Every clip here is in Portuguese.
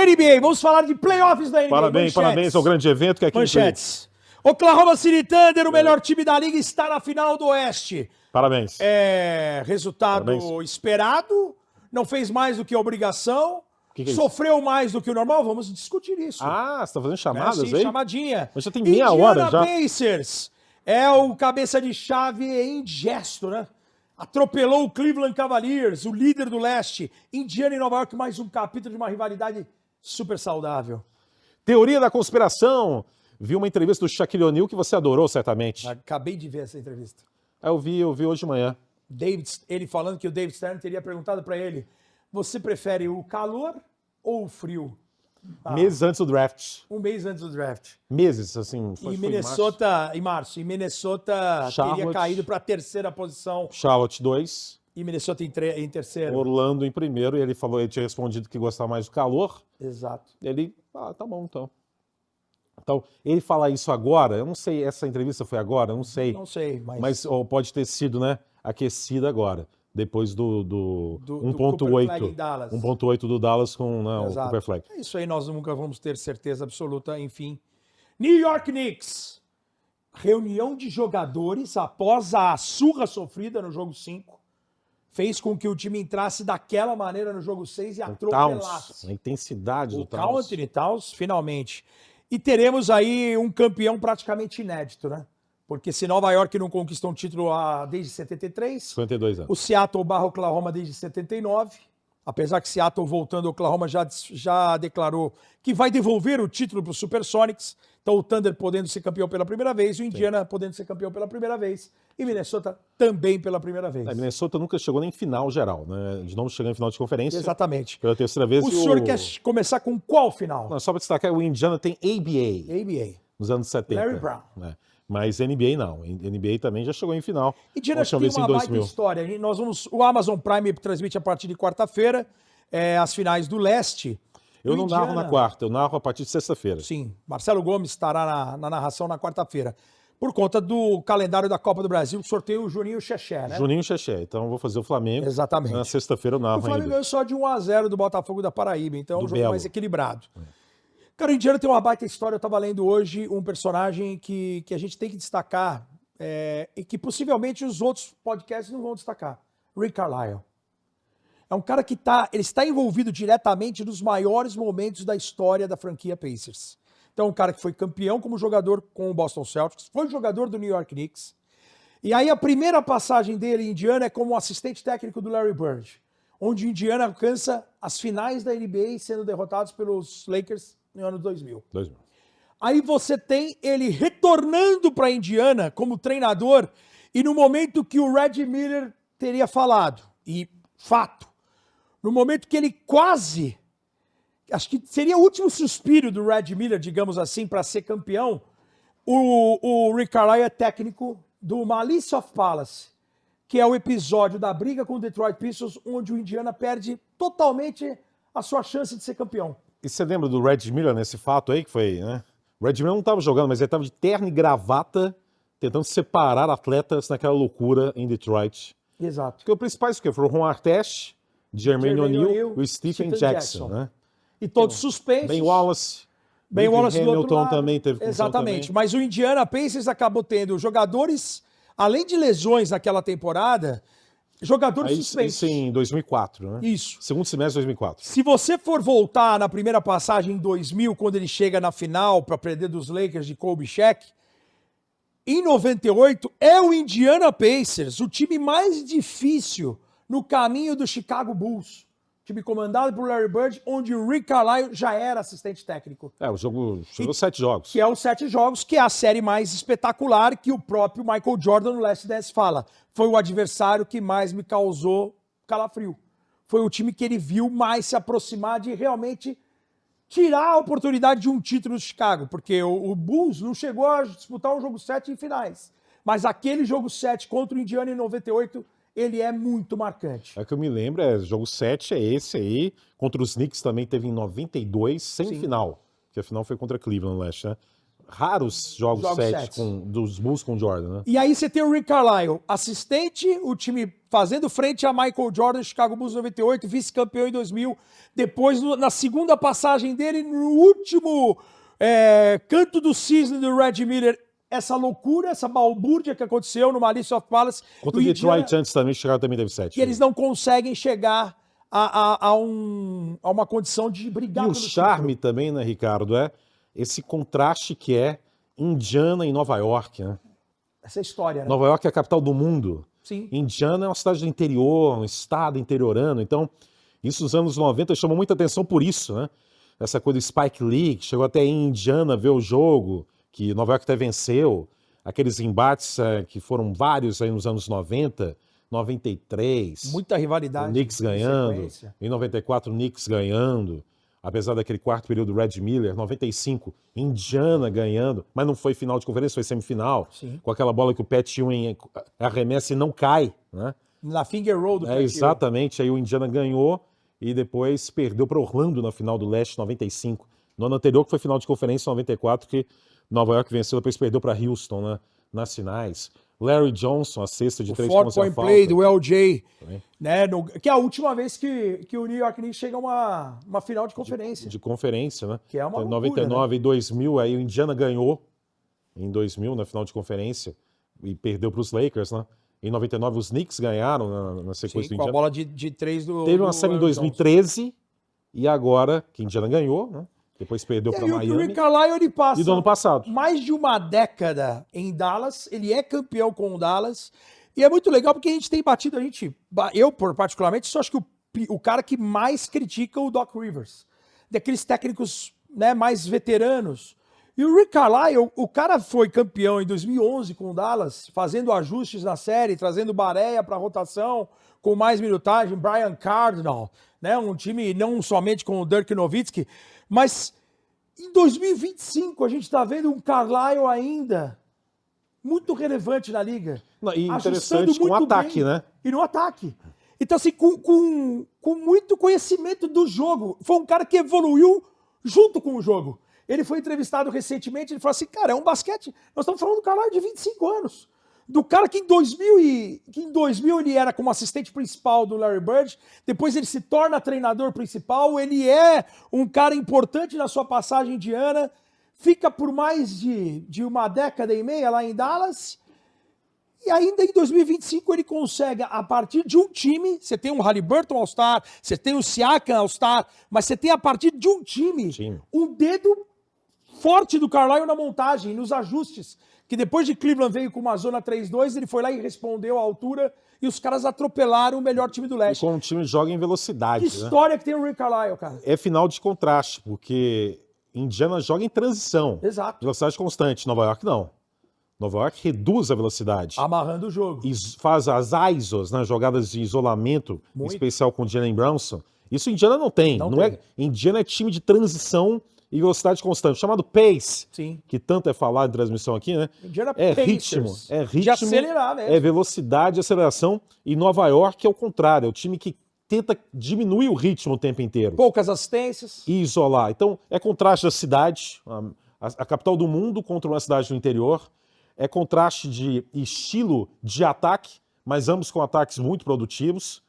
NBA, vamos falar de playoffs da NBA. Parabéns ao grande evento que é aqui. Manchetes. Oklahoma City Thunder, o melhor time da liga, está na final do Oeste. Parabéns. Resultado esperado, não fez mais do que a obrigação, sofreu mais do que o normal, vamos discutir isso. Você tá fazendo chamadas sim, aí? chamadinha. Mas já tem meia hora já. Pacers é o cabeça de chave em gesto, né? Atropelou o Cleveland Cavaliers, o líder do leste. Indiana e Nova York, mais um capítulo de uma rivalidade super saudável. Teoria da conspiração. Vi uma entrevista do Shaquille O'Neal que você adorou, certamente. Acabei de ver essa entrevista. Eu vi hoje de manhã. Ele falando que o David Stern teria perguntado para ele: você prefere o calor ou o frio? Meses antes do draft. Um mês antes do draft. Meses, assim. Em Minnesota, em março. E Minnesota teria caído para a terceira posição. Charlotte 2. E Minnesota em terceiro. Orlando em primeiro. E ele falou, ele tinha respondido que gostava mais do calor. Exato. Ele, tá bom então. Então, ele falar isso agora, eu não sei, essa entrevista foi agora, eu não sei. Não sei, mas pode ter sido, né, aquecida agora, depois do 1.8. 1.8 do Dallas com o Cooper Flag. Isso aí nós nunca vamos ter certeza absoluta, enfim. New York Knicks. Reunião de jogadores após a surra sofrida no jogo 5. Fez com que o time entrasse daquela maneira no jogo 6 e atropelasse. A intensidade do Towns. O Anthony Towns, finalmente. E teremos aí um campeão praticamente inédito, né? Porque se Nova York não conquistou um título desde 73, 52 anos. O Seattle barra Oklahoma desde 79, apesar que Seattle voltando, Oklahoma já declarou que vai devolver o título para os Supersonics, então o Thunder podendo ser campeão pela primeira vez, o Indiana podendo ser campeão pela primeira vez, e Minnesota também pela primeira vez. Minnesota nunca chegou nem em final geral, né? De novo chegando em final de conferência. Exatamente. Pela terceira vez. O senhor quer começar com qual final? Não, só para destacar, o Indiana tem ABA. ABA. Nos anos 70. Larry Brown. Né? Mas NBA não. NBA também já chegou em final. Indiana tem uma baita história. O Amazon Prime transmite a partir de quarta-feira as finais do leste. Eu não narro na quarta, eu narro a partir de sexta-feira. Sim, Marcelo Gomes estará na narração na quarta-feira. Por conta do calendário da Copa do Brasil, sorteio o Juninho Xexé, né? Juninho Xexé. Então eu vou fazer o Flamengo. Exatamente. Na sexta-feira eu narro ainda. O Flamengo ganhou só de 1-0 do Botafogo da Paraíba, então é um jogo mais equilibrado. Cara, o Indiana tem uma baita história. Eu estava lendo hoje um personagem que a gente tem que destacar e que possivelmente os outros podcasts não vão destacar. Rick Carlisle. É um cara que ele está envolvido diretamente nos maiores momentos da história da franquia Pacers. Então, um cara que foi campeão como jogador com o Boston Celtics, foi jogador do New York Knicks. E aí a primeira passagem dele em Indiana é como assistente técnico do Larry Bird, onde o Indiana alcança as finais da NBA sendo derrotados pelos Lakers no ano 2000. Aí você tem ele retornando para Indiana como treinador e no momento que o Reggie Miller teria falado, e fato, no momento que ele quase, acho que seria o último suspiro do Reggie Miller, digamos assim, para ser campeão, o Rick Carlisle é técnico do Malice of Palace, que é o episódio da briga com o Detroit Pistons, onde o Indiana perde totalmente a sua chance de ser campeão. E você lembra do Reggie Miller nesse fato aí que foi, né? O Reggie Miller não estava jogando, mas ele estava de terno e gravata, tentando separar atletas naquela loucura em Detroit. Exato. Porque os principais foram o Ron Artest, Jermaine O'Neal e o Stephen Jackson, né? E todos suspensos. Ben Wallace do outro lado. Também teve função. Exatamente. Também. Mas o Indiana Pacers acabou tendo jogadores, além de lesões naquela temporada, jogadores suspensos. Isso em 2004, né? Isso. Segundo semestre de 2004. Se você for voltar na primeira passagem em 2000, quando ele chega na final para perder dos Lakers de Kobe Shaq, em 98 é o Indiana Pacers, o time mais difícil no caminho do Chicago Bulls. Time comandado por Larry Bird, onde o Rick Carlisle já era assistente técnico. O jogo chegou 7 jogos. Que é os 7 jogos, que é a série mais espetacular que o próprio Michael Jordan no Last Dance fala. Foi o adversário que mais me causou calafrio. Foi o time que ele viu mais se aproximar de realmente tirar a oportunidade de um título do Chicago, porque o Bulls não chegou a disputar um jogo 7 em finais. Mas aquele jogo 7 contra o Indiana em 98, ele é muito marcante. É que eu me lembro, jogo 7 é esse aí, contra os Knicks também teve em 92, sem final, que a final foi contra Cleveland Leste, né? raros jogos 7 dos Bulls com Jordan, né? E aí você tem o Rick Carlisle, assistente, o time fazendo frente a Michael Jordan, Chicago Bulls 98, vice-campeão em 2000. Depois, na segunda passagem dele, no último canto do cisne do Red Miller, essa loucura, essa balbúrdia que aconteceu no Malice of Palace. Contra o Detroit antes também, Chicago também teve 7. E eles não conseguem chegar a uma condição de brigar. E o charme também, né, Ricardo, é esse contraste que é Indiana e Nova York, né? Essa história, né? Nova York é a capital do mundo. Sim. Indiana é uma cidade do interior, um estado interiorano. Então, isso nos anos 90 chamou muita atenção por isso, né? Essa coisa do Spike Lee, que chegou até em Indiana ver o jogo, que Nova York até venceu. Aqueles embates que foram vários aí nos anos 90, 93. Muita rivalidade. O Knicks ganhando. Em 94, o Knicks ganhando. Apesar daquele quarto período do Red Miller, 95, Indiana ganhando, mas não foi final de conferência, foi semifinal. Sim. Com aquela bola que o Pat Ewing arremessa e não cai, né? Na finger roll do Pat Ewing. Exatamente, aí o Indiana ganhou e depois perdeu para Orlando na final do Leste, 95. No ano anterior, que foi final de conferência, 94, que Nova York venceu, depois perdeu para Houston, né? Nas finais. Larry Johnson, a cesta de 3 pontos. O 4-point play do LJ, né? Que é a última vez que o New York Knicks chega a uma final de conferência. De conferência, né? Que é uma então, em loucura, 99 né? e 2000, aí o Indiana ganhou em 2000 na final de conferência e perdeu para os Lakers, né? Em 99 os Knicks ganharam na sequência do Indiana. Com a bola de 3 do... Teve uma série em 2013 e agora que o Indiana ganhou, né? Depois perdeu para Miami. O Rick Carlisle, ele passa e do ano passado. mais de uma década em Dallas, ele é campeão com o Dallas, e é muito legal porque a gente tem batido, eu particularmente, só acho que o cara que mais critica o Doc Rivers, daqueles técnicos, né, mais veteranos. E o Rick Carlisle, o cara foi campeão em 2011 com o Dallas, fazendo ajustes na série, trazendo Barea para rotação, com mais minutagem, Brian Cardinal, né, um time não somente com o Dirk Nowitzki, mas em 2025 a gente está vendo um Carlisle ainda muito relevante na liga. E interessante com o ataque, né? E no ataque. Então, assim, com muito conhecimento do jogo. Foi um cara que evoluiu junto com o jogo. Ele foi entrevistado recentemente, ele falou assim, cara, é um basquete... Nós estamos falando do Carlisle de 25 anos. Do cara que em 2000 ele era como assistente principal do Larry Bird, depois ele se torna treinador principal, ele é um cara importante na sua passagem indiana, fica por mais de uma década e meia lá em Dallas, e ainda em 2025 ele consegue, a partir de um time, você tem um Haliburton All-Star, você tem o Siakam All-Star, mas você tem a partir de um time, um dedo forte do Carlisle na montagem, nos ajustes, que depois de Cleveland veio com uma zona 3-2, ele foi lá e respondeu à altura, e os caras atropelaram o melhor time do leste. E como o time joga em velocidade. Que história que tem o Rick Carlisle, cara. É final de contraste, porque Indiana joga em transição. Exato. Velocidade constante. Nova York não. Nova York reduz a velocidade. Amarrando o jogo. E faz as ISOs, né, jogadas de isolamento, em especial com o Jalen Brunson. Isso Indiana não tem. Não tem. Indiana é time de transição e velocidade constante, chamado pace, sim, que tanto é falado em transmissão aqui, né? É ritmo, de acelerar mesmo. É velocidade e aceleração. E Nova York é o contrário, é o time que tenta diminuir o ritmo o tempo inteiro. Poucas assistências. E isolar. Então, é contraste da cidade, a capital do mundo contra uma cidade do interior, é contraste de estilo de ataque, mas ambos com ataques muito produtivos,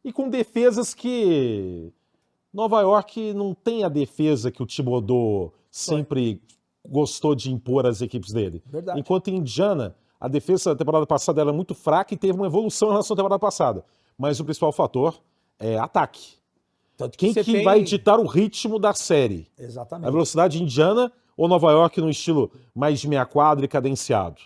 e com defesas que... Nova York não tem a defesa que o Thibodeau sempre gostou de impor às equipes dele. Verdade. Enquanto em Indiana, a defesa da temporada passada era muito fraca e teve uma evolução em relação à temporada passada. Mas o principal fator é ataque. Quem que vai ditar o ritmo da série? Exatamente. A velocidade indiana ou Nova York no estilo mais de meia quadra e cadenciado?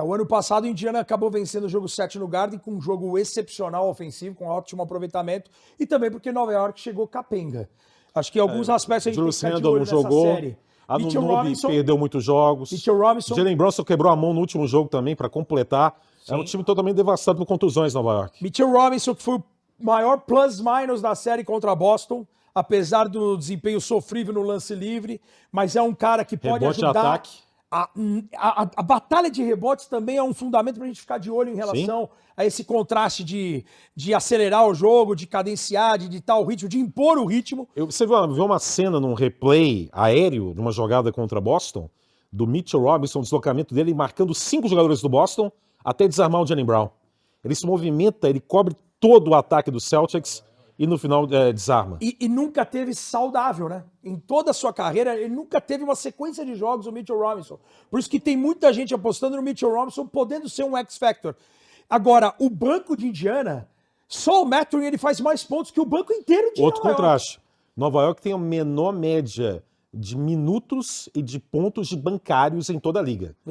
O ano passado, Indiana acabou vencendo o jogo 7 no Garden com um jogo excepcional ofensivo, com ótimo aproveitamento, e também porque Nova York chegou capenga. Acho que em alguns aspectos a gente tem que ficar de olho nessa série. Anunoby perdeu muitos jogos. Jalen Brunson quebrou a mão no último jogo também para completar. Sim. É um time totalmente devastado por contusões, Nova York. Mitchell Robinson, que foi o maior plus-minus da série contra Boston, apesar do desempenho sofrível no lance livre, mas é um cara que pode ajudar... Ataque. A batalha de rebotes também é um fundamento para a gente ficar de olho em relação a esse contraste de acelerar o jogo, de cadenciar, de ditar o ritmo, de impor o ritmo. Você viu uma cena num replay aéreo, numa jogada contra Boston? do Mitchell Robinson, o deslocamento dele, marcando 5 jogadores do Boston, até desarmar o Jaylen Brown. Ele se movimenta, ele cobre todo o ataque do Celtics e no final desarma. E nunca teve saudável, né? Em toda a sua carreira, ele nunca teve uma sequência de jogos, o Mitchell Robinson. Por isso que tem muita gente apostando no Mitchell Robinson podendo ser um X-Factor. Agora, o banco de Indiana, só o Mathurin ele faz mais pontos que o banco inteiro de Outro Nova York. contraste. Nova York tem a menor média de minutos e de pontos de bancários em toda a liga.